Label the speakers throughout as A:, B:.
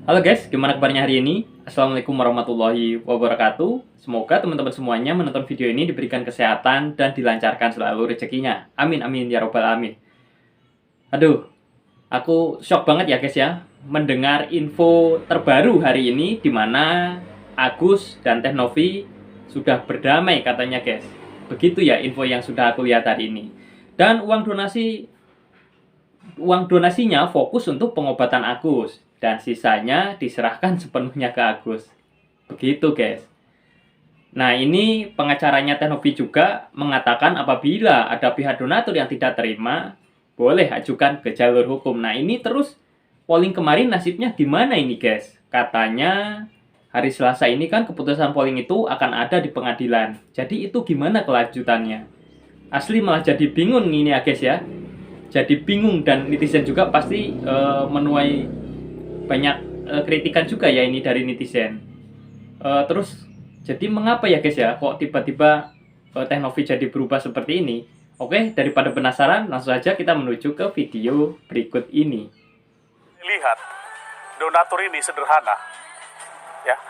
A: Halo guys, gimana kabarnya hari ini? Assalamualaikum warahmatullahi wabarakatuh. Semoga teman-teman semuanya menonton video ini diberikan kesehatan dan dilancarkan selalu rezekinya. Amin amin ya robbal alamin. Aduh, aku shock banget ya guys ya mendengar info terbaru hari ini di mana Agus dan Teh Novi sudah berdamai katanya guys. Begitu ya info yang sudah aku lihat hari ini. Dan uang donasinya fokus untuk pengobatan Agus dan sisanya diserahkan sepenuhnya ke Agus. Begitu guys. Nah, ini pengacaranya Teh Novi juga mengatakan apabila ada pihak donatur yang tidak terima, boleh ajukan ke jalur hukum. Nah, ini terus polling kemarin nasibnya gimana ini guys? Katanya hari Selasa ini kan keputusan polling itu akan ada di pengadilan. Jadi itu gimana kelanjutannya? Asli malah jadi bingung ini ya guys ya. Jadi bingung dan netizen juga pasti menuai banyak kritikan juga ya ini dari netizen. Terus jadi mengapa ya guys ya kok tiba-tiba Teh Novi jadi berubah seperti ini? Oke, daripada penasaran langsung saja kita menuju ke video berikut ini.
B: Lihat, donatur ini sederhana. Ya,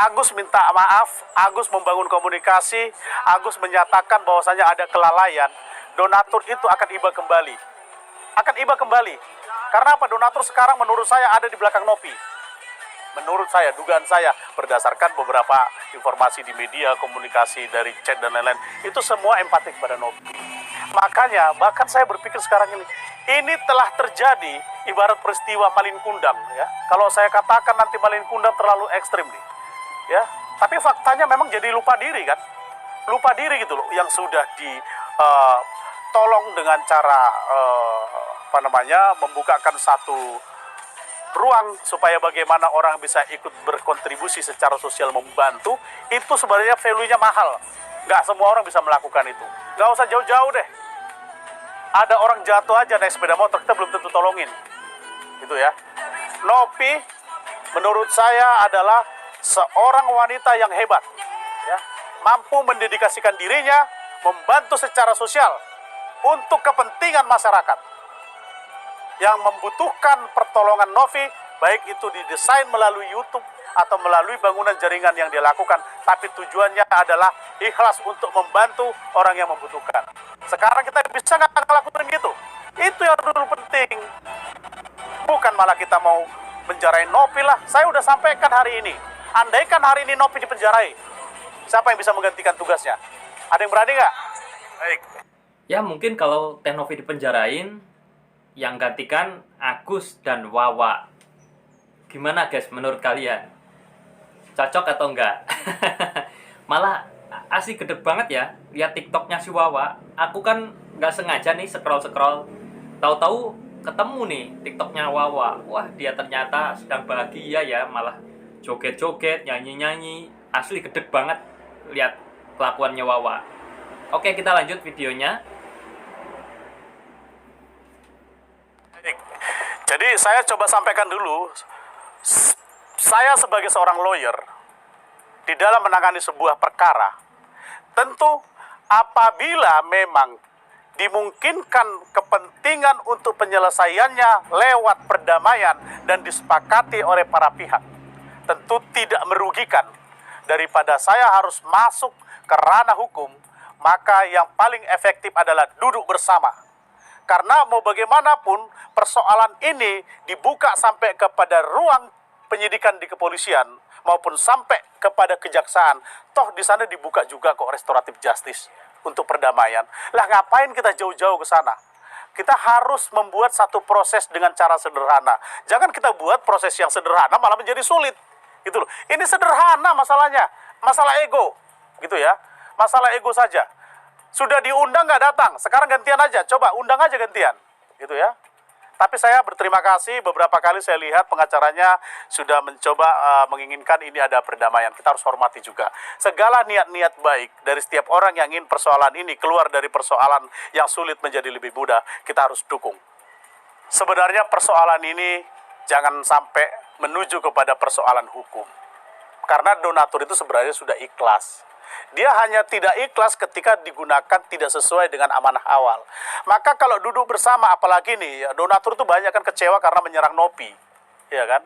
B: Agus minta maaf, Agus membangun komunikasi, Agus menyatakan bahwasanya ada kelalaian. Donatur itu akan iba kembali. Karena apa? Donatur sekarang menurut saya ada di belakang Novi. Menurut saya, dugaan saya, berdasarkan beberapa informasi di media, komunikasi dari chat dan lain-lain, itu semua empatik pada Novi. Makanya, bahkan saya berpikir sekarang ini telah terjadi ibarat peristiwa Malin Kundang. Ya. Kalau saya katakan nanti Malin Kundang terlalu ekstrim nih. Ya. Tapi faktanya memang jadi lupa diri kan. Lupa diri gitu loh, yang sudah tolong dengan cara membukakan satu ruang supaya bagaimana orang bisa ikut berkontribusi secara sosial membantu, itu sebenarnya value-nya mahal. Nggak semua orang bisa melakukan itu. Nggak usah jauh-jauh deh. Ada orang jatuh aja naik sepeda motor, kita belum tentu tolongin. Gitu ya. Novi menurut saya adalah seorang wanita yang hebat. Ya. Mampu mendedikasikan dirinya, membantu secara sosial untuk kepentingan masyarakat yang membutuhkan pertolongan Novi, baik itu didesain melalui YouTube atau melalui bangunan jaringan yang dia lakukan, tapi tujuannya adalah ikhlas untuk membantu orang yang membutuhkan. Sekarang kita bisa nggak ngelakuin gitu? Itu yang dulu penting. Bukan malah kita mau menjarain Novi lah. Saya udah sampaikan hari ini. Andaikan hari ini Novi dipenjarai, siapa yang bisa menggantikan tugasnya? Ada yang berani nggak? Baik.
A: Ya mungkin kalau Teh Novi dipenjarain, yang gantikan Agus dan Wawa. Gimana guys menurut kalian? Cocok atau enggak? Malah asik gede banget ya lihat TikToknya si Wawa. Aku kan nggak sengaja nih scroll-scroll, tahu-tahu ketemu nih TikToknya Wawa. Wah, dia ternyata sedang bahagia ya, malah joget-joget, nyanyi-nyanyi. Asli gede banget lihat kelakuannya Wawa. Oke, kita lanjut videonya.
B: Jadi saya coba sampaikan dulu, saya sebagai seorang lawyer, di dalam menangani sebuah perkara, tentu apabila memang dimungkinkan kepentingan untuk penyelesaiannya lewat perdamaian dan disepakati oleh para pihak, tentu tidak merugikan. Daripada saya harus masuk ke ranah hukum, maka yang paling efektif adalah duduk bersama. Karena mau bagaimanapun persoalan ini dibuka sampai kepada ruang penyidikan di kepolisian maupun sampai kepada kejaksaan. Toh di sana dibuka juga kok restoratif justice untuk perdamaian. Lah ngapain kita jauh-jauh ke sana? Kita harus membuat satu proses dengan cara sederhana. Jangan kita buat proses yang sederhana malah menjadi sulit. Gitu loh. Ini sederhana masalahnya. Masalah ego. Gitu ya. Masalah ego saja. Sudah diundang nggak datang, sekarang gantian aja, coba undang aja gantian, gitu ya. Tapi saya berterima kasih, beberapa kali saya lihat pengacaranya sudah mencoba menginginkan ini ada perdamaian. Kita harus hormati juga. Segala niat-niat baik dari setiap orang yang ingin persoalan ini keluar dari persoalan yang sulit menjadi lebih mudah, kita harus dukung. Sebenarnya persoalan ini jangan sampai menuju kepada persoalan hukum. Karena donatur itu sebenarnya sudah ikhlas. Dia hanya tidak ikhlas ketika digunakan tidak sesuai dengan amanah awal. Maka kalau duduk bersama, apalagi nih, donatur itu banyak kan kecewa karena menyerang Novi, ya kan?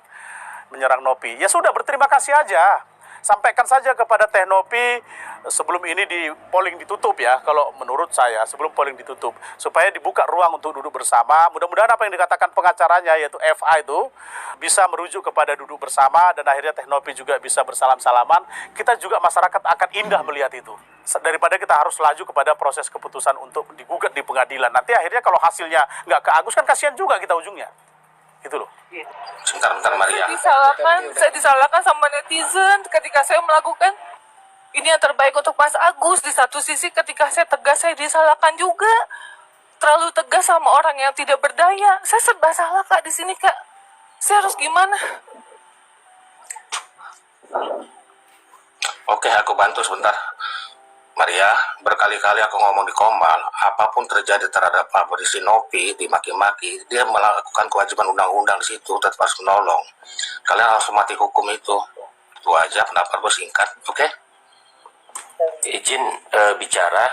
B: menyerang Nopi. Ya sudah, berterima kasih aja. Sampaikan saja kepada Teh Nopi sebelum ini di polling ditutup ya, kalau menurut saya sebelum polling ditutup, supaya dibuka ruang untuk duduk bersama. Mudah-mudahan apa yang dikatakan pengacaranya yaitu FA itu bisa merujuk kepada duduk bersama, dan akhirnya Teh Nopi juga bisa bersalam-salaman. Kita juga masyarakat akan indah melihat itu, daripada kita harus laju kepada proses keputusan untuk digugat di pengadilan. Nanti akhirnya kalau hasilnya nggak ke Agus kan kasihan juga kita ujungnya. Gitu loh.
C: Sebentar Maria.
D: Saya disalahkan sama netizen ketika saya melakukan ini yang terbaik untuk Mas Agus. Di satu sisi ketika saya tegas, saya disalahkan juga. Terlalu tegas sama orang yang tidak berdaya. Saya serba salah Kak di sini Kak. Saya harus gimana?
C: Oke, aku bantu sebentar. Maria, berkali-kali aku ngomong di Komal, apapun terjadi terhadap Pak Polisi Nopi, dimaki-maki, dia melakukan kewajiban undang-undang di situ, tetap harus menolong. Kalian harus mati hukum itu. Itu aja pendapat gue singkat, oke? Izin bicara,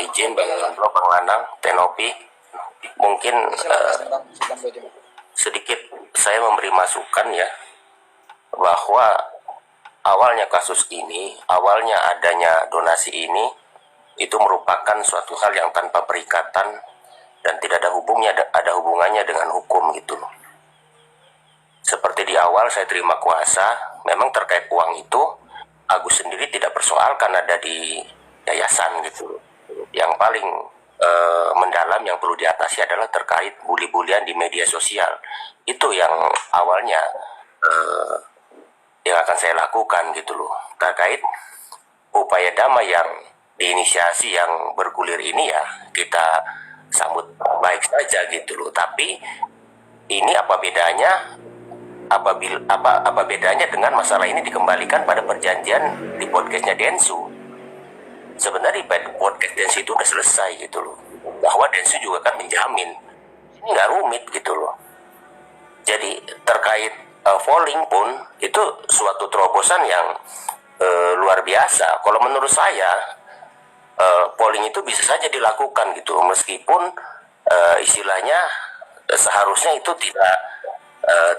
C: izin Bang Lanang, Tenopi, mungkin sedikit saya memberi masukan ya, bahwa awalnya kasus ini, awalnya adanya donasi ini, itu merupakan suatu hal yang tanpa perikatan dan tidak ada hubungannya dengan hukum gitu loh. Seperti di awal saya terima kuasa, memang terkait uang itu, Agus sendiri tidak persoalkan ada di yayasan gitu loh. Yang paling mendalam yang perlu diatasi adalah terkait bully-bulian di media sosial. Itu yang awalnya yang akan saya lakukan gitu loh, terkait upaya damai yang diinisiasi yang bergulir ini ya kita sambut baik saja gitu loh. Tapi ini apa bedanya apa bedanya dengan masalah ini dikembalikan pada perjanjian di podcastnya Densu? Sebenarnya podcast Densu itu udah selesai gitu loh, bahwa Densu juga kan menjamin ini nggak rumit gitu loh. Jadi terkait polling pun itu suatu terobosan yang luar biasa. Kalau menurut saya polling itu bisa saja dilakukan gitu, meskipun istilahnya seharusnya itu tidak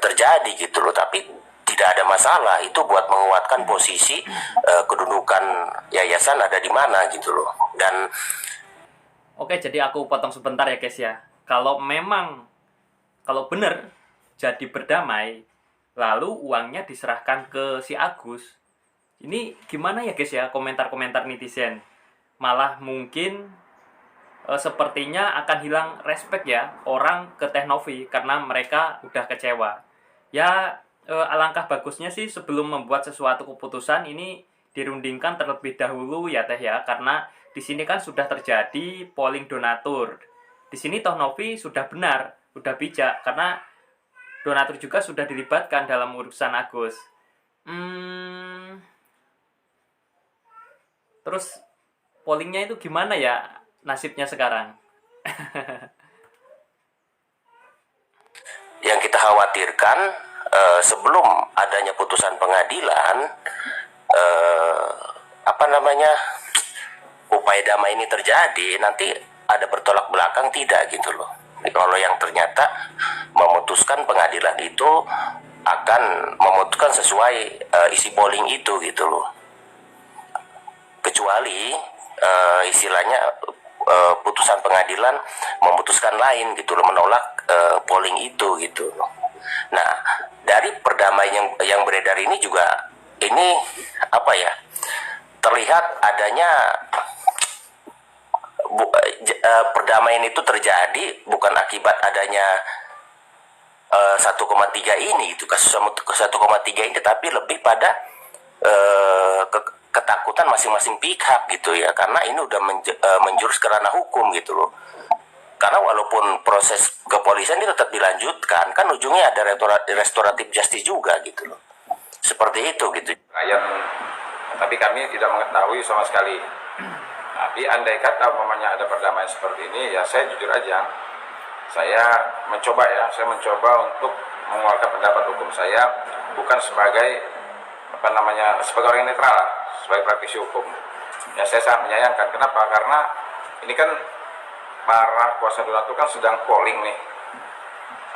C: terjadi gitu loh, tapi tidak ada masalah. Itu buat menguatkan posisi kedudukan yayasan ada di mana gitu loh. Dan
A: Oke, jadi aku potong sebentar ya guys ya. Kalau benar jadi berdamai, lalu uangnya diserahkan ke si Agus, ini gimana ya guys ya komentar-komentar netizen? Malah mungkin sepertinya akan hilang respect ya orang ke Teh Novi karena mereka udah kecewa. Ya alangkah bagusnya sih sebelum membuat sesuatu keputusan ini dirundingkan terlebih dahulu ya Teh ya, karena di sini kan sudah terjadi polling donatur. Di sini Teh Novi sudah benar, sudah bijak karena donatur juga sudah dilibatkan dalam urusan Agus. Terus pollingnya itu gimana ya nasibnya sekarang?
C: yang kita khawatirkan sebelum adanya putusan pengadilan, upaya damai ini terjadi, nanti ada bertolak belakang tidak gitu loh. Kalau yang ternyata memutuskan pengadilan itu akan memutuskan sesuai isi polling itu gitu loh. Kecuali istilahnya putusan pengadilan memutuskan lain gitu loh, menolak polling itu gitu loh. Nah, dari perdamaian yang beredar ini juga ini terlihat adanya perdamaian itu terjadi bukan akibat adanya 1,3 ini gitu, kasus 1,3 ini, tetapi lebih pada ketakutan masing-masing pihak gitu ya, karena ini udah menjurus ke ranah hukum gitu loh. Karena walaupun proses kepolisian ini tetap dilanjutkan, kan ujungnya ada restoratif justice juga gitu loh. Seperti itu gitu.
E: Tapi kami tidak mengetahui sama sekali. Tapi andai kata umpamanya ada perdamaian seperti ini, ya saya jujur aja, saya mencoba untuk mengeluarkan pendapat hukum saya bukan sebagai sebagai orang yang netral, sebagai praktisi hukum. Ya saya sangat menyayangkan. Kenapa? Karena ini kan para kuasa donatur kan sedang polling nih.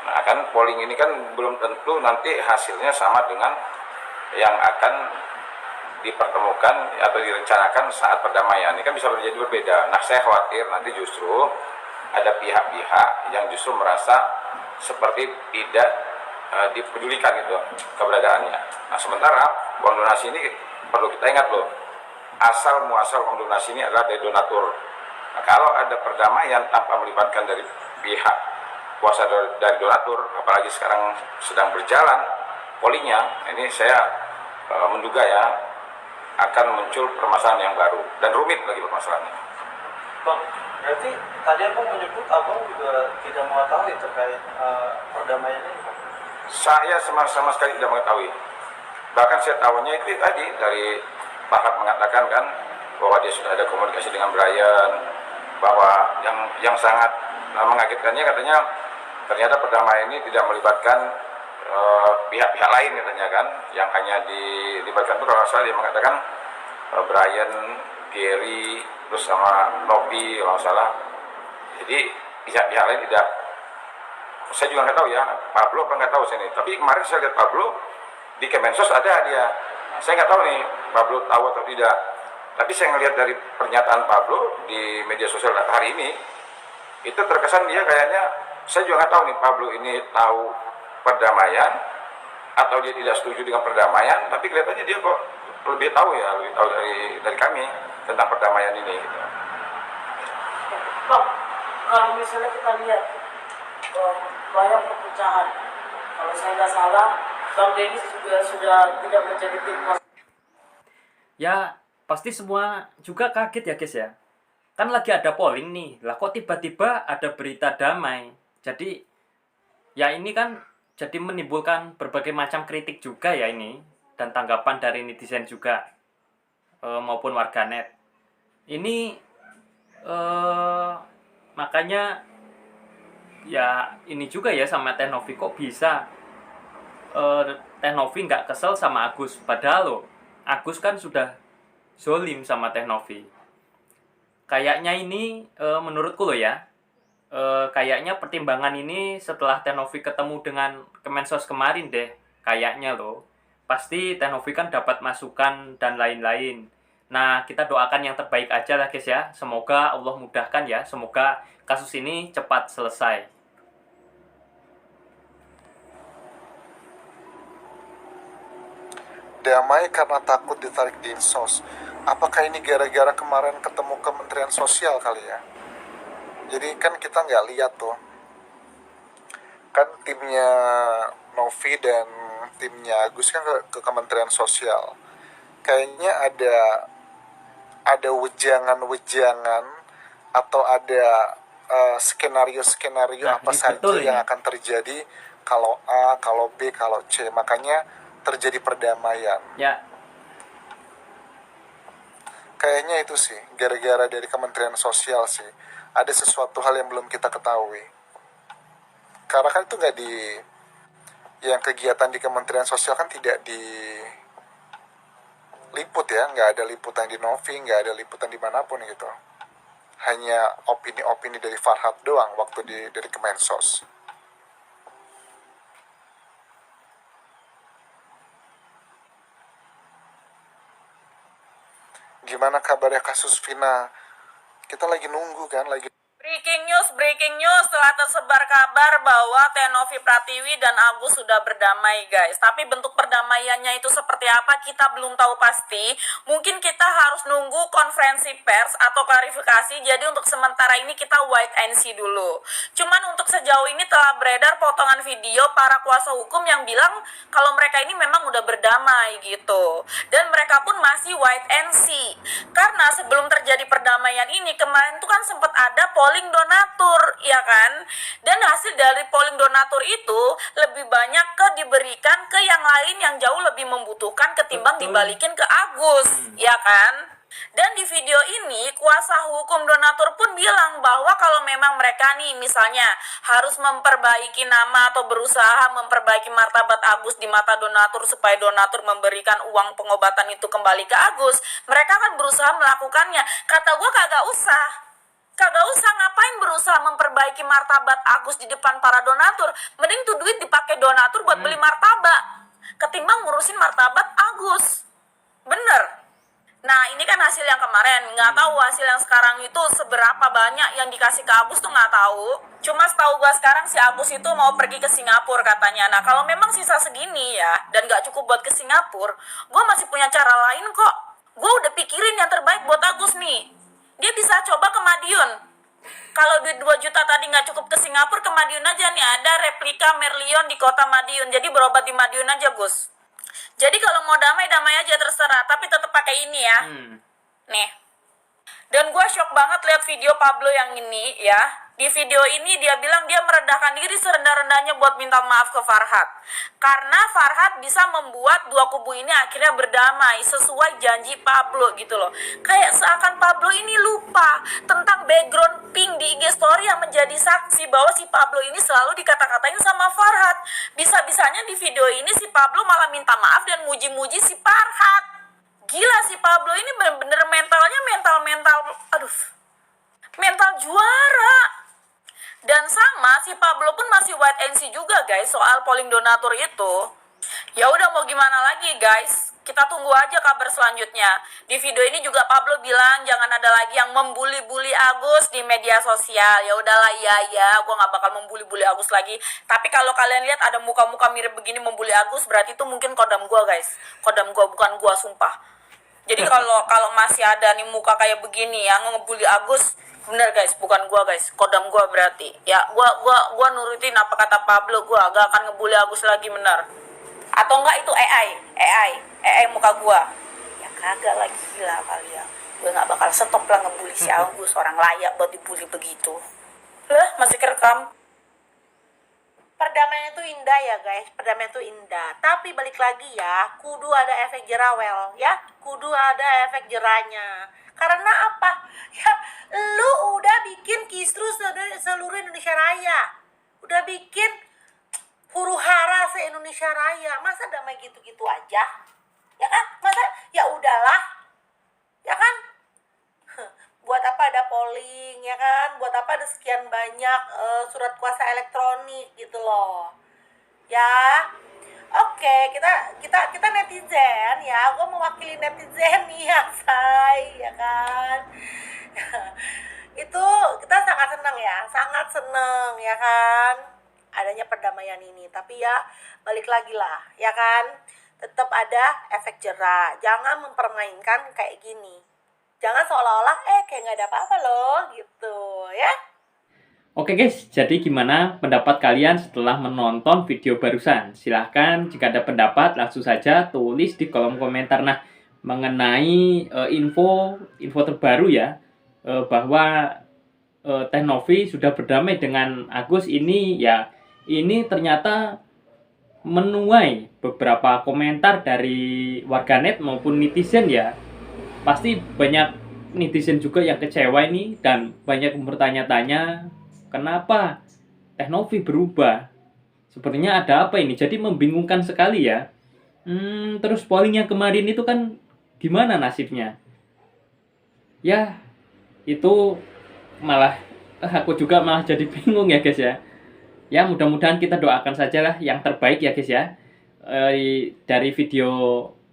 E: Nah, kan polling ini kan belum tentu nanti hasilnya sama dengan yang akan dipertemukan atau direncanakan saat perdamaian. Ini kan bisa menjadi berbeda. Nah, saya khawatir nanti justru ada pihak-pihak yang justru merasa seperti tidak dipedulikan gitu keberadaannya. Nah, sementara uang donasi ini perlu kita ingat loh, asal muasal uang donasi ini adalah dari donatur. Nah, kalau ada perdamaian tanpa melibatkan dari pihak kuasa dari donatur, apalagi sekarang sedang berjalan pollingnya, ini saya menduga ya akan muncul permasalahan yang baru dan rumit lagi permasalahannya.
F: Bang, berarti tadi abang menyebut abang juga tidak mengetahui terkait perdamaian ini, Bang?
E: Saya sama sekali tidak mengetahui. Bahkan saya tahunya itu tadi dari Pak mengatakan kan bahwa dia sudah ada komunikasi dengan Brian, bahwa yang sangat mengagetkannya katanya ternyata perdamaian ini tidak melibatkan pihak-pihak lain katanya kan, yang hanya dilibatkan itu kalau salah dia mengatakan Brian, Gary, terus sama Nobi kalau salah. Jadi pihak-pihak lain tidak, saya juga nggak tahu ya, Pablo apa nggak tahu sini. Tapi kemarin saya lihat Pablo di Kemensos ada dia. Saya nggak tahu nih Pablo tahu atau tidak. Tapi saya ngelihat dari pernyataan Pablo di media sosial hari ini, itu terkesan dia kayaknya, saya juga nggak tahu nih Pablo ini tahu perdamaian atau dia tidak setuju dengan perdamaian. Tapi kelihatannya dia kok lebih tahu dari kami tentang perdamaian ini. Gitu.
G: Bang, kalau misalnya kita lihat banyak perpecahan, kalau saya nggak salah, Bang Dennis juga sudah tidak menjadi tim.
A: Ya, pasti semua juga kaget ya guys ya. Kan lagi ada polling nih, lah kok tiba-tiba ada berita damai. Jadi, ya ini kan jadi menimbulkan berbagai macam kritik juga ya ini. Dan tanggapan dari netizen juga, maupun warganet. Ini, makanya, ya ini juga ya sama Teh Novi kok bisa Teh Novi nggak kesel sama Agus. Padahal loh, Agus kan sudah zolim sama Teh Novi. Kayaknya ini menurutku loh ya, kayaknya pertimbangan ini setelah Teh Novi ketemu dengan Kemensos kemarin deh. Kayaknya loh, pasti Teh Novi kan dapat masukan dan lain-lain. Nah, kita doakan yang terbaik aja lah guys ya. Semoga Allah mudahkan ya. Semoga kasus ini cepat selesai.
H: Damai karena takut ditarik dinsos. Apakah ini gara-gara kemarin ketemu Kementerian Sosial kali ya? Jadi kan kita nggak lihat tuh, kan timnya Novi dan timnya Agus kan ke Kementerian Sosial. Kayaknya ada wejangan-wejangan atau ada skenario-skenario
A: Nah,
H: apa
A: ini
H: saja
A: betul
H: yang
A: ini.
H: akan terjadi kalau A, kalau B, kalau C. Makanya terjadi perdamaian.
A: Ya,
H: Kayaknya itu sih, gara-gara dari Kementerian Sosial sih. Ada sesuatu hal yang belum kita ketahui. Karena kan itu nggak yang kegiatan di Kementerian Sosial kan tidak diliput ya. Nggak ada liputan di Novi, nggak ada liputan dimanapun gitu. Hanya opini-opini dari Farhad doang waktu dari Kemensos. Gimana kabarnya kasus Vina? Kita lagi nunggu kan,
I: Breaking news, telah tersebar kabar bahwa Teh Novi Pratiwi dan Agus sudah berdamai guys. Tapi bentuk perdamaiannya itu seperti apa kita belum tahu pasti. Mungkin kita harus nunggu konferensi pers atau klarifikasi. Jadi untuk sementara ini kita wait and see dulu. Cuman untuk sejauh ini telah beredar potongan video para kuasa hukum yang bilang kalau mereka ini memang udah berdamai gitu. Dan mereka pun masih wait and see. Karena sebelum terjadi perdamaian ini kemarin tuh kan sempat ada polling donatur, ya kan? Dan hasil dari polling donatur itu lebih banyak diberikan ke yang lain yang jauh lebih membutuhkan ketimbang dibalikin ke Agus, ya kan? Dan di video ini kuasa hukum donatur pun bilang bahwa kalau memang mereka nih misalnya harus memperbaiki nama atau berusaha memperbaiki martabat Agus di mata donatur supaya donatur memberikan uang pengobatan itu kembali ke Agus, mereka akan berusaha melakukannya. Kata gue kagak usah. Kagak usah ngapain berusaha memperbaiki martabat Agus di depan para donatur. Mending tuh duit dipakai donatur buat beli martabak ketimbang ngurusin martabat Agus. Bener. Nah ini kan hasil yang kemarin, nggak tahu hasil yang sekarang itu seberapa banyak yang dikasih ke Agus tuh nggak tahu. Cuma setahu gua sekarang si Agus itu mau pergi ke Singapura katanya. Nah kalau memang sisa segini ya dan nggak cukup buat ke Singapura, gua masih punya cara lain kok. Gua udah pikirin yang terbaik buat Agus nih. Dia bisa coba ke Madiun. Kalau duit 2 juta tadi nggak cukup ke Singapura, ke Madiun aja nih, ada replika Merlion di kota Madiun. Jadi berobat di Madiun aja Gus. Jadi kalau mau damai aja terserah, tapi tetap pakai ini ya. Nih. Dan gue shock banget lihat video Pablo yang ini ya. Di video ini dia bilang dia merendahkan diri serendah-rendahnya buat minta maaf ke Farhad. Karena Farhad bisa membuat dua kubu ini akhirnya berdamai sesuai janji Pablo gitu loh. Kayak seakan Pablo ini lupa tentang background pink di IG story yang menjadi saksi bahwa si Pablo ini selalu dikata-katain sama Farhad. Bisa-bisanya di video ini si Pablo malah minta maaf dan muji-muji si Farhad. Gila si Pablo ini bener-bener mentalnya mental juara. Dan sama si Pablo pun masih wait and see juga guys soal polling donatur itu. Ya udah mau gimana lagi guys, kita tunggu aja kabar selanjutnya. Di video ini juga Pablo bilang jangan ada lagi yang membuli-buli Agus di media sosial. Ya udahlah ya, gue nggak bakal membuli-buli Agus lagi. Tapi kalau kalian lihat ada muka-muka mirip begini membuli Agus, berarti itu mungkin kodam gue guys. Kodam gue bukan gue sumpah. Jadi kalau masih ada nih muka kayak begini yang ngebully Agus, bener guys, bukan gua guys, kodam gua berarti. Ya gua nurutin apa kata Pablo, gua gak akan ngebully Agus lagi bener. Atau enggak itu AI muka gua. Ya kagak lagi, gila kali ya. Gue gak bakal stop lah ngebully si Agus, orang layak buat dibully begitu. Lah masih kerekam.
J: Perdamaian itu indah ya guys, perdamaian itu indah. Tapi balik lagi ya, kudu ada efek jerawel ya, kudu ada efek jerahnya. Karena apa? Ya, lu udah bikin kisru seluruh Indonesia Raya, udah bikin huru hara se-Indonesia Raya. Masa damai gitu-gitu aja? Ya kan? Masa ya udahlah, ya kan? Buat apa ada polling ya kan, buat apa ada sekian banyak surat kuasa elektronik gitu loh ya. Oke, kita netizen ya, gue mewakili netizen nih ya say ya kan. Itu kita sangat seneng ya kan adanya perdamaian ini. Tapi ya balik lagi lah ya kan, tetap ada efek jerah. Jangan mempermainkan kayak gini. Jangan seolah-olah kayak nggak ada apa-apa loh gitu ya.
A: Oke guys, jadi gimana pendapat kalian setelah menonton video barusan? Silahkan jika ada pendapat langsung saja tulis di kolom komentar. Nah, mengenai info terbaru ya, bahwa Teh Novi sudah berdamai dengan Agus ini ya, ini ternyata menuai beberapa komentar dari warganet maupun netizen ya. Pasti banyak netizen juga yang kecewa ini dan banyak yang bertanya-tanya kenapa Teh Novi berubah. Sepertinya ada apa ini? Jadi membingungkan sekali ya. Terus polling yang kemarin itu kan gimana nasibnya? Ya itu malah aku juga malah jadi bingung ya guys ya. Ya mudah-mudahan kita doakan sajalah yang terbaik ya guys ya. Dari video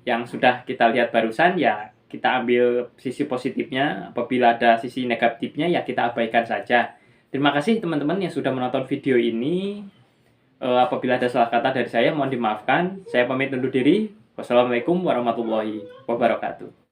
A: yang sudah kita lihat barusan ya, kita ambil sisi positifnya. Apabila ada sisi negatifnya ya kita abaikan saja. Terima kasih teman-teman yang sudah menonton video ini. Apabila ada salah kata dari saya mohon dimaafkan. Saya pamit undur diri. Wassalamualaikum warahmatullahi wabarakatuh.